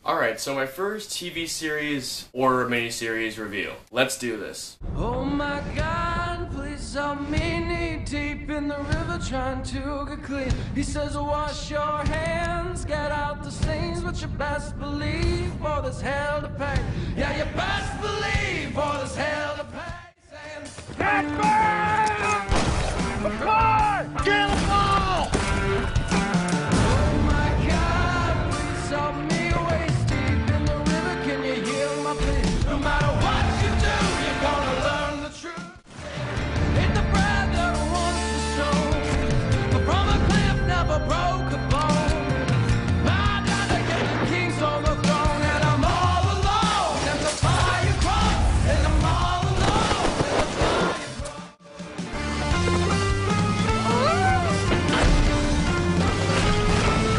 Alright, so my first TV series or miniseries review. Let's do this. Oh my God, please help me knee deep in the river trying to get clean. He says wash your hands, get out the stains, but you best believe for this hell to pay. Yeah, you best believe for this hell to pay. Saying, get back! Get the ball! Oh my God, please help me waist deep in the river. Can you hear my plea? No matter what you do, you're gonna learn the truth. Hit the bread that once was sown, but from a cliff never broke a bone. I gotta get the kings on the throne, and I'm all alone. And the fire cross, and I'm all alone. And the fire cross.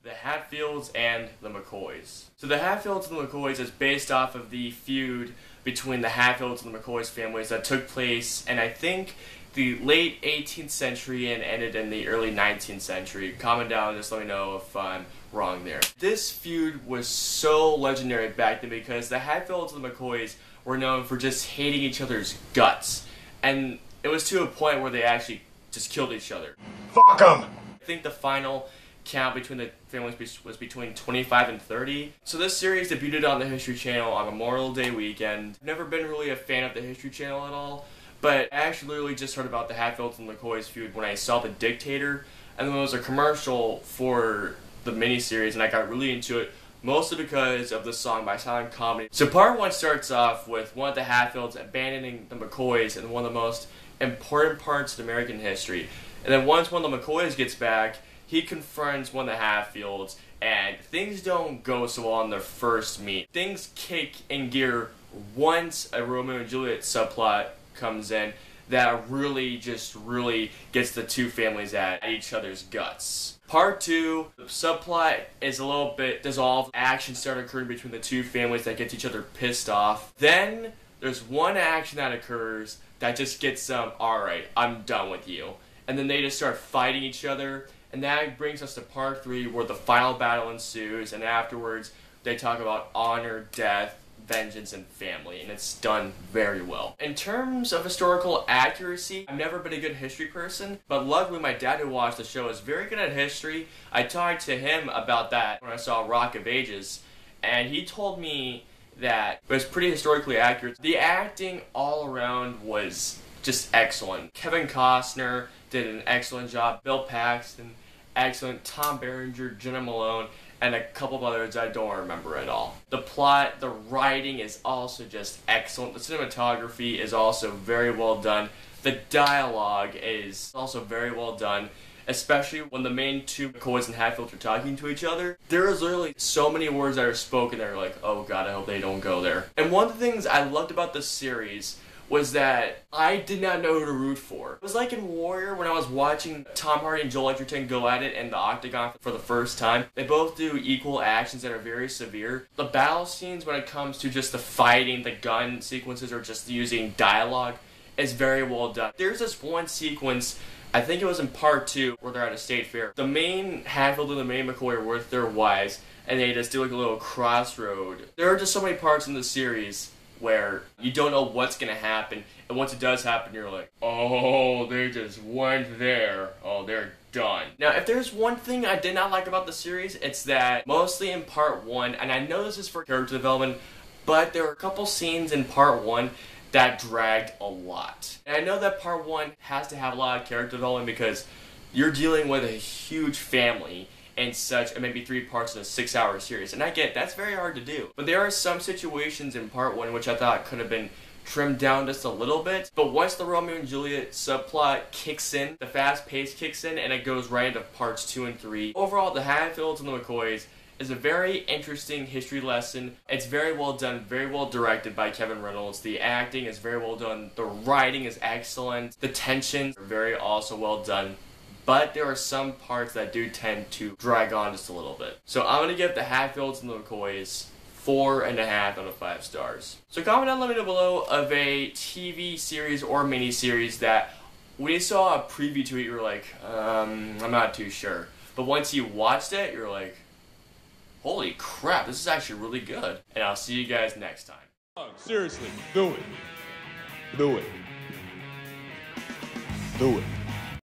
The Hatfields and the McCoys. So the Hatfields and the McCoys is based off of the feud between the Hatfields and the McCoys families that took place in, I think, the late 18th century and ended in the early 19th century. Comment down, just let me know if I'm wrong there. This feud was so legendary back then because the Hatfields and the McCoys were known for just hating each other's guts. And it was to a point where they actually just killed each other. Fuck 'em! I think the final count between the families was between 25 and 30. So this series debuted on the History Channel on Memorial Day weekend. I've never been really a fan of the History Channel at all, but I actually literally just heard about the Hatfields and McCoys feud when I saw The Dictator, and then there was a commercial for the miniseries, and I got really into it, mostly because of the song by Silent Comedy. So part 1 starts off with one of the Hatfields abandoning the McCoys in one of the most important parts of American history. And then once one of the McCoys gets back, he confronts one of the Hatfields, and things don't go so well on their first meet. Things kick in gear once a Romeo and Juliet subplot comes in that really gets the two families at each other's guts. Part 2, the subplot is a little bit dissolved. Action started occurring between the two families that gets each other pissed off. Then there's one action that occurs that just gets them, alright, I'm done with you. And then they just start fighting each other. And that brings us to part 3, where the final battle ensues, and afterwards they talk about honor, death, vengeance, and family, and it's done very well. In terms of historical accuracy, I've never been a good history person, but luckily my dad who watched the show is very good at history. I talked to him about that when I saw Rock of Ages, and he told me that it was pretty historically accurate. The acting all around was just excellent. Kevin Costner did an excellent job. Bill Paxton, excellent. Tom Berenger, Jenna Malone, and a couple of others I don't remember at all. The plot, the writing is also just excellent. The cinematography is also very well done. The dialogue is also very well done, especially when the main two McCoys and Hatfields are talking to each other. There is literally so many words that are spoken that are like, oh god, I hope they don't go there. And one of the things I loved about this series was that I did not know who to root for. It was like in Warrior when I was watching Tom Hardy and Joel Edgerton go at it in the Octagon for the first time. They both do equal actions that are very severe. The battle scenes when it comes to just the fighting, the gun sequences, or just using dialogue is very well done. There's this one sequence, I think it was in part 2, where they're at a state fair. The main Hatfield and the main McCoy are with their wives, and they just do like a little crossroad. There are just so many parts in the series where you don't know what's gonna happen, and once it does happen, you're like, oh, they just went there. Oh, they're done. Now, if there's one thing I did not like about the series, it's that mostly in part 1, and I know this is for character development, but there were a couple scenes in part 1 that dragged a lot. And I know that part 1 has to have a lot of character development because you're dealing with a huge family and such, and maybe 3 parts in a 6-hour series. And I get, that's very hard to do. But there are some situations in part 1 which I thought could have been trimmed down just a little bit. But once the Romeo and Juliet subplot kicks in, the fast pace kicks in, and it goes right into parts 2 and 3. Overall, the Hatfields and the McCoys is a very interesting history lesson. It's very well done, very well directed by Kevin Reynolds. The acting is very well done. The writing is excellent. The tensions are very also well done. But there are some parts that do tend to drag on just a little bit. So I'm going to give the Hatfields and the McCoys 4.5 out of 5 stars. So comment down, let me know below of a TV series or miniseries that when you saw a preview to it, you were like, I'm not too sure. But once you watched it, you're like, holy crap. crap, this is actually really good. And I'll see you guys next time. Seriously, do it. Do it. Do it.